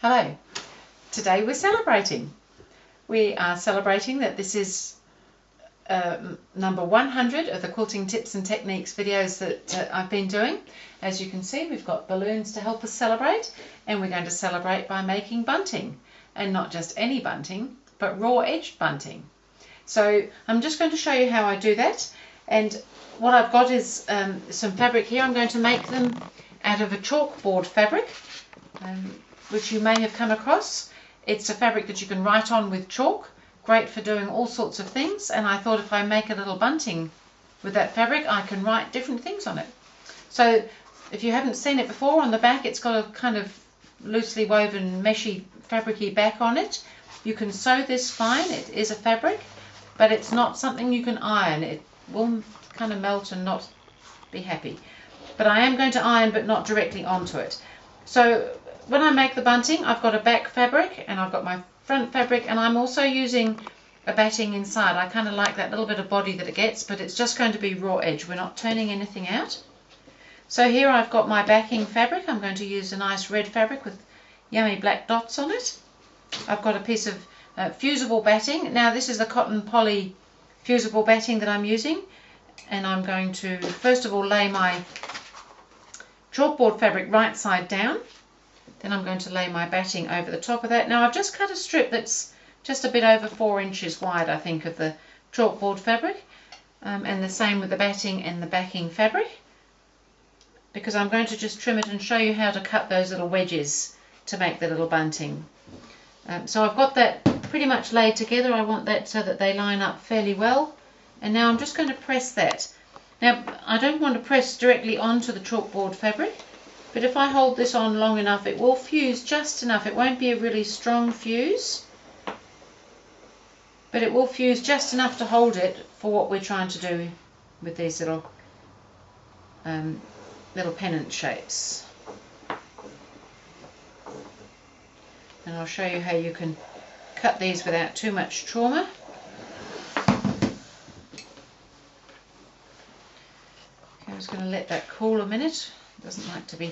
Hello, today we're celebrating. We are celebrating that this is number 100 of the Quilting Tips and Techniques videos that I've been doing. As you can see, we've got balloons to help us celebrate, and we're going to celebrate by making bunting, and not just any bunting, but raw edged bunting. So I'm just going to show you how I do that, and what I've got is some fabric here. I'm going to make them out of a chalkboard fabric, which you may have come across. It's a fabric that you can write on with chalk, great for doing all sorts of things, and I thought if I make a little bunting with that fabric I can write different things on it. So if you haven't seen it before, on the back it's got a kind of loosely woven meshy fabricy back on it. You can sew this fine, it is a fabric, but it's not something you can iron. It will kind of melt and not be happy. But I am going to iron, but not directly onto it. So when I make the bunting, I've got a back fabric and I've got my front fabric, and I'm also using a batting inside. I kind of like that little bit of body that it gets, but it's just going to be raw edge. We're not turning anything out. So here I've got my backing fabric. I'm going to use a nice red fabric with yummy black dots on it. I've got a piece of fusible batting. Now this is the cotton poly fusible batting that I'm using, and I'm going to first of all lay my chalkboard fabric right side down. Then I'm going to lay my batting over the top of that. Now I've just cut a strip that's just a bit over 4 inches wide, I think, of the chalkboard fabric, and the same with the batting and the backing fabric, because I'm going to just trim it and show you how to cut those little wedges to make the little bunting. So I've got that pretty much laid together. I want that so that they line up fairly well, and now I'm just going to press that. Now I don't want to press directly onto the chalkboard fabric, but if I hold this on long enough it will fuse just enough. It won't be a really strong fuse, but it will fuse just enough to hold it for what we're trying to do with these little pennant shapes. And I'll show you how you can cut these without too much trauma. Okay, I'm just going to let that cool a minute. It doesn't like to be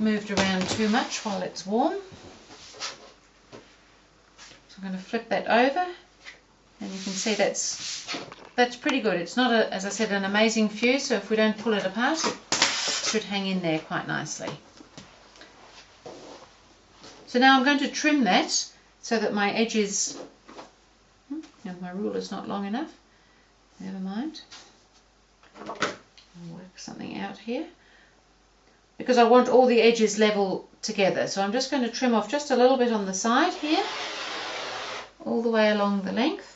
moved around too much while it's warm. So I'm going to flip that over, and you can see that's pretty good. It's not, as I said, an amazing fuse, so if we don't pull it apart it should hang in there quite nicely. So now I'm going to trim that so that my edges, and my ruler's not long enough, never mind, I'll work something out here, because I want all the edges level together. So I'm just going to trim off just a little bit on the side here, all the way along the length.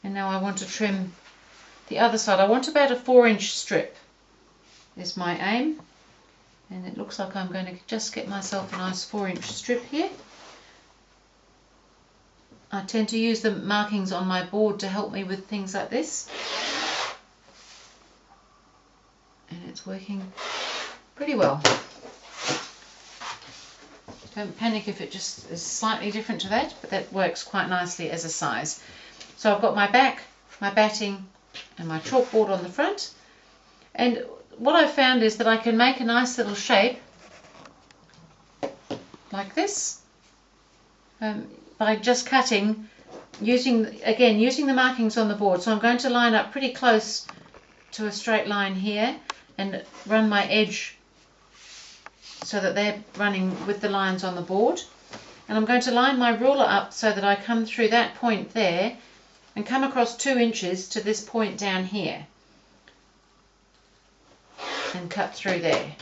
And now I want to trim the other side. I want about a 4-inch strip is my aim, and it looks like I'm going to just get myself a nice 4-inch strip here. I tend to use the markings on my board to help me with things like this, and it's working pretty well. Don't panic if it just is slightly different to that, but that works quite nicely as a size. So I've got my back, my batting and my chalkboard on the front, and what I've found is that I can make a nice little shape like this by just cutting, using the markings on the board. So I'm going to line up pretty close to a straight line here and run my edge so that they're running with the lines on the board, and I'm going to line my ruler up so that I come through that point there and come across 2 inches to this point down here and cut through there.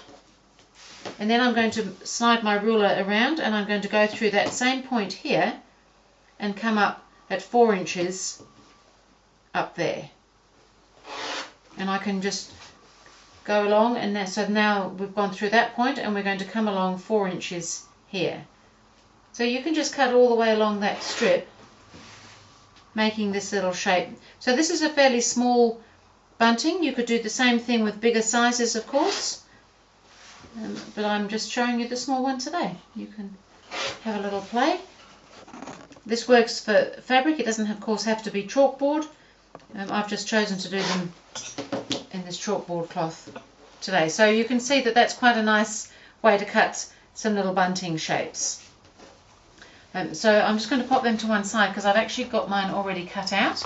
And then I'm going to slide my ruler around, and I'm going to go through that same point here and come up at 4 inches up there. And I can just go along, and so now we've gone through that point and we're going to come along 4 inches here. So you can just cut all the way along that strip, making this little shape. So this is a fairly small bunting. You could do the same thing with bigger sizes, of course, but I'm just showing you the small one today. You can have a little play. This works for fabric. It doesn't of course have to be chalkboard. I've just chosen to do them in this chalkboard cloth today. So you can see that that's quite a nice way to cut some little bunting shapes. So I'm just going to pop them to one side because I've actually got mine already cut out,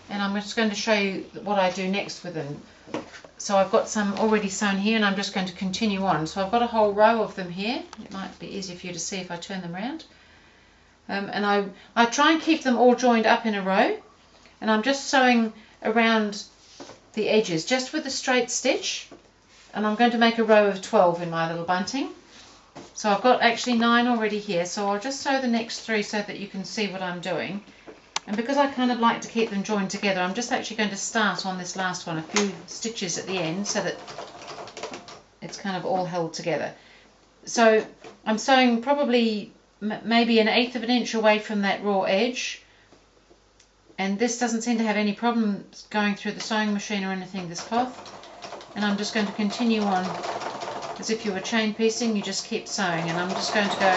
and I'm just going to show you what I do next with them. So I've got some already sewn here, and I'm just going to continue on. So I've got a whole row of them here. It might be easier for you to see if I turn them around. And I try and keep them all joined up in a row, and I'm just sewing around the edges just with a straight stitch, and I'm going to make a row of 12 in my little bunting. So I've got actually 9 already here, so I'll just sew the next 3 so that you can see what I'm doing. And because I kind of like to keep them joined together, I'm just actually going to start on this last one, a few stitches at the end, so that it's kind of all held together. So I'm sewing probably maybe 1/8 of an inch away from that raw edge, and this doesn't seem to have any problems going through the sewing machine or anything, this cloth. And I'm just going to continue on as if you were chain piecing. You just keep sewing, and I'm just going to go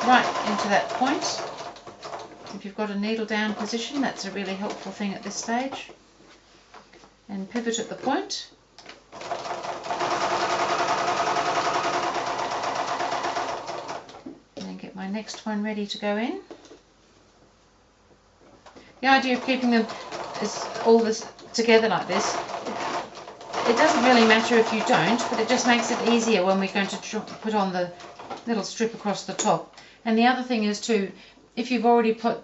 right into that point. If you've got a needle down position, that's a really helpful thing at this stage. And pivot at the point. And then get my next one ready to go in. The idea of keeping them all this together like this, it doesn't really matter if you don't, but it just makes it easier when we're going to put on the little strip across the top. And the other thing is too, if you've already put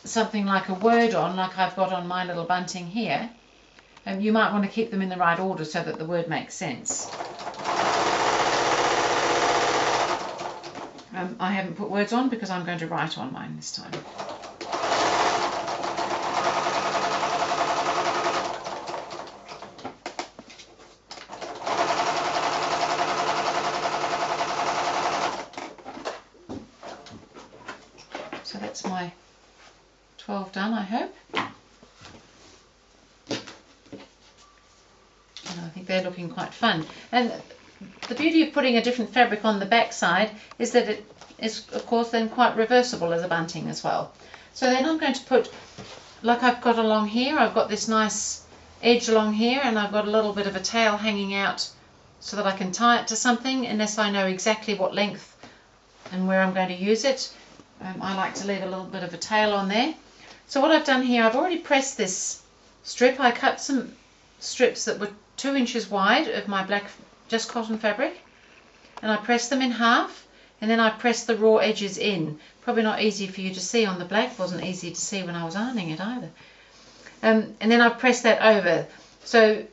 something like a word on, like I've got on my little bunting here, you might want to keep them in the right order so that the word makes sense. I haven't put words on because I'm going to write on mine this time. So that's my 12 done, I hope. And I think they're looking quite fun. And the beauty of putting a different fabric on the back side is that it is, of course, then quite reversible as a bunting as well. So then I'm going to put, like I've got along here, I've got this nice edge along here, and I've got a little bit of a tail hanging out so that I can tie it to something unless I know exactly what length and where I'm going to use it. I like to leave a little bit of a tail on there. So what I've done here, I've already pressed this strip. I cut some strips that were 2 inches wide of my black just cotton fabric, and I pressed them in half, and then I pressed the raw edges in. Probably not easy for you to see on the black, wasn't easy to see when I was ironing it either. And then I pressed that over. So it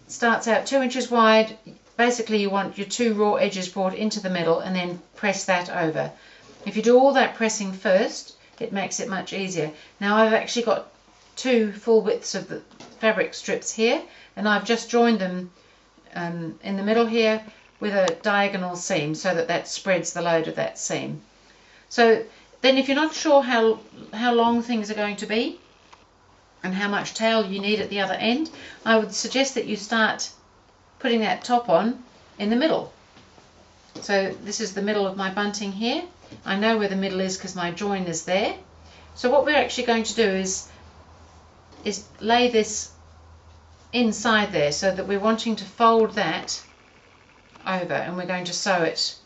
starts out 2 inches wide. Basically you want your 2 raw edges brought into the middle and then press that over. If you do all that pressing first, it makes it much easier. Now I've actually got 2 full widths of the fabric strips here, and I've just joined them in the middle here with a diagonal seam so that that spreads the load of that seam. So then if you're not sure how long things are going to be and how much tail you need at the other end, I would suggest that you start putting that top on in the middle. So this is the middle of my bunting here. I know where the middle is because my join is there. So what we're actually going to do is lay this inside there, so that we're wanting to fold that over, and we're going to sew it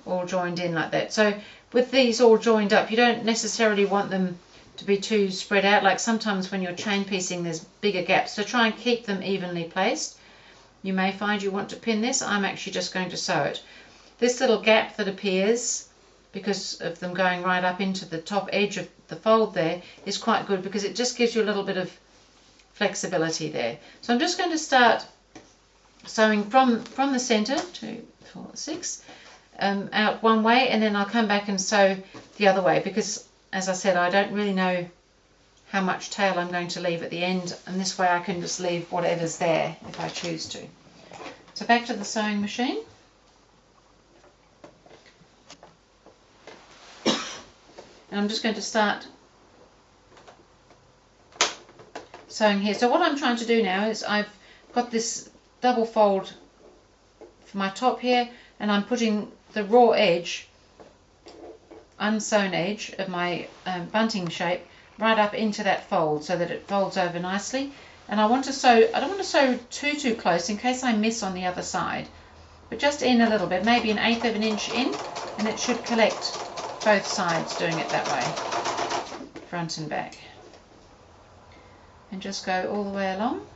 all joined in like that. So with these all joined up, you don't necessarily want them to be too spread out. Like sometimes when you're chain piecing, there's bigger gaps, so try and keep them evenly placed. You may find you want to pin this. I'm actually just going to sew it. This little gap that appears because of them going right up into the top edge of the fold there is quite good, because it just gives you a little bit of flexibility there. So I'm just going to start sewing from the center, 2, 4, 6, out one way, and then I'll come back and sew the other way, because as I said, I don't really know how much tail I'm going to leave at the end, and this way I can just leave whatever's there if I choose to. So back to the sewing machine. And I'm just going to start sewing here. So what I'm trying to do now is I've got this double fold for my top here, and I'm putting the raw edge, unsewn edge of my bunting shape right up into that fold so that it folds over nicely. And I want to sew, I don't want to sew too close in case I miss on the other side, but just in a little bit, maybe 1/8 of an inch in, and it should collect both sides doing it that way, front and back. And just go all the way along.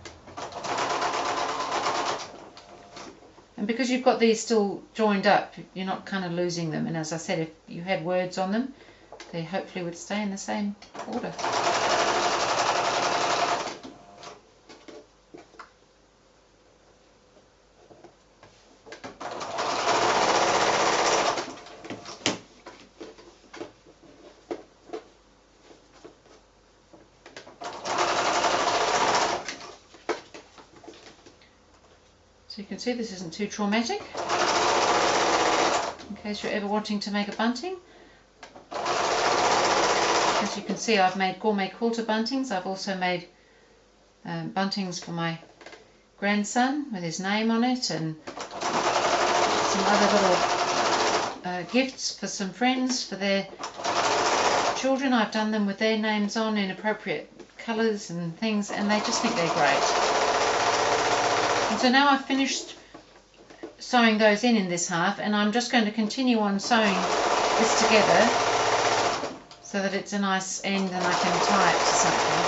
And because you've got these still joined up, you're not kind of losing them. And as I said, if you had words on them, they hopefully would stay in the same order. So you can see this isn't too traumatic, in case you're ever wanting to make a bunting. As you can see, I've made gourmet quilter buntings. I've also made buntings for my grandson with his name on it, and some other little gifts for some friends for their children. I've done them with their names on in appropriate colours and things, and they just think they're great. And so now I've finished sewing those in this half, and I'm just going to continue on sewing this together so that it's a nice end and I can tie it to something.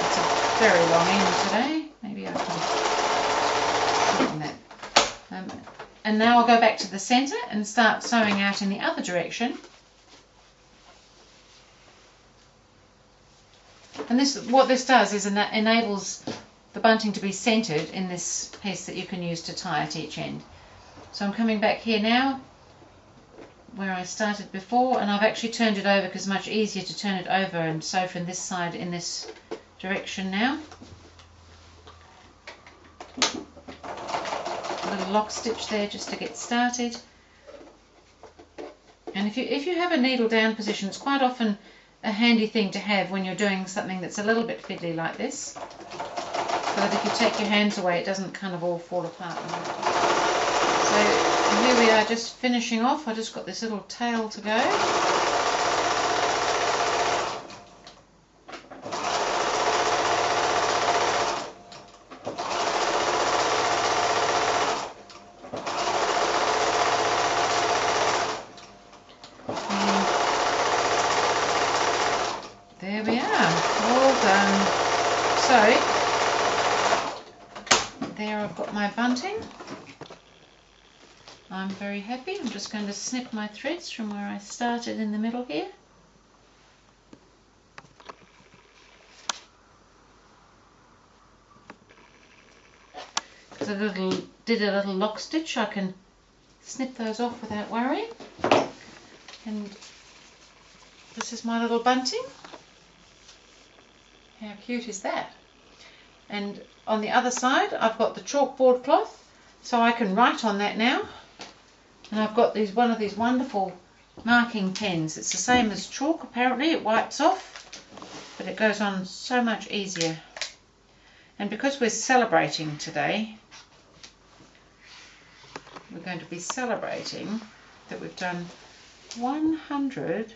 It's a very long end today. Maybe I can shorten that. And now I'll go back to the centre and start sewing out in the other direction. And what this does is enables the bunting to be centred in this piece that you can use to tie at each end. So I'm coming back here now where I started before, and I've actually turned it over because it's much easier to turn it over and sew from this side in this direction now. A little lock stitch there just to get started. And if you have a needle down position, it's quite often a handy thing to have when you're doing something that's a little bit fiddly like this, so that if you take your hands away it doesn't kind of all fall apart. So here we are just finishing off. I just got this little tail to go. There we are, all done. So, there I've got my bunting. I'm very happy. I'm just going to snip my threads from where I started in the middle here. Because I did a little lock stitch, I can snip those off without worrying. And this is my little bunting. How cute is that? And on the other side I've got the chalkboard cloth, so I can write on that now. And I've got one of these wonderful marking pens. It's the same as chalk apparently, it wipes off, but it goes on so much easier. And because we're celebrating today, we're going to be celebrating that we've done 100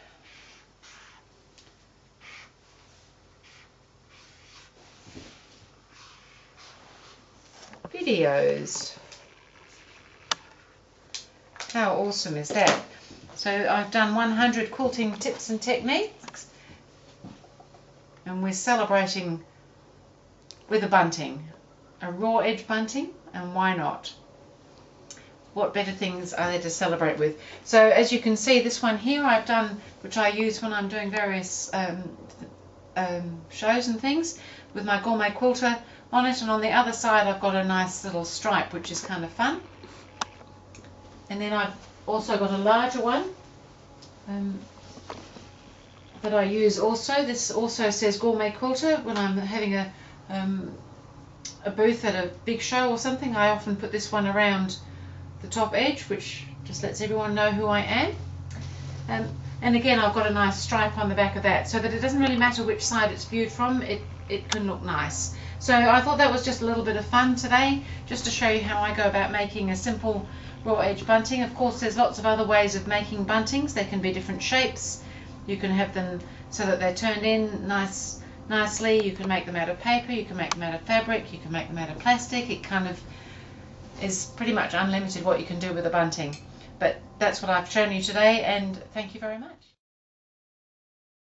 videos. How awesome is that? So I've done 100 quilting tips and techniques, and we're celebrating with a bunting, a raw edge bunting, and why not? What better things are there to celebrate with? So as you can see, this one here I've done, which I use when I'm doing various shows and things, with my gourmet quilter on it, and on the other side I've got a nice little stripe which is kind of fun. And then I've also got a larger one that I use also. This also says gourmet quilter. When I'm having a booth at a big show or something, I often put this one around the top edge, which just lets everyone know who I am. And again, I've got a nice stripe on the back of that, so that it doesn't really matter which side it's viewed from, it can look nice. So I thought that was just a little bit of fun today, just to show you how I go about making a simple raw edge bunting. Of course, there's lots of other ways of making buntings. They can be different shapes. You can have them so that they're turned in nicely. You can make them out of paper, you can make them out of fabric, you can make them out of plastic. It kind of is pretty much unlimited what you can do with a bunting. But that's what I've shown you today, and thank you very much.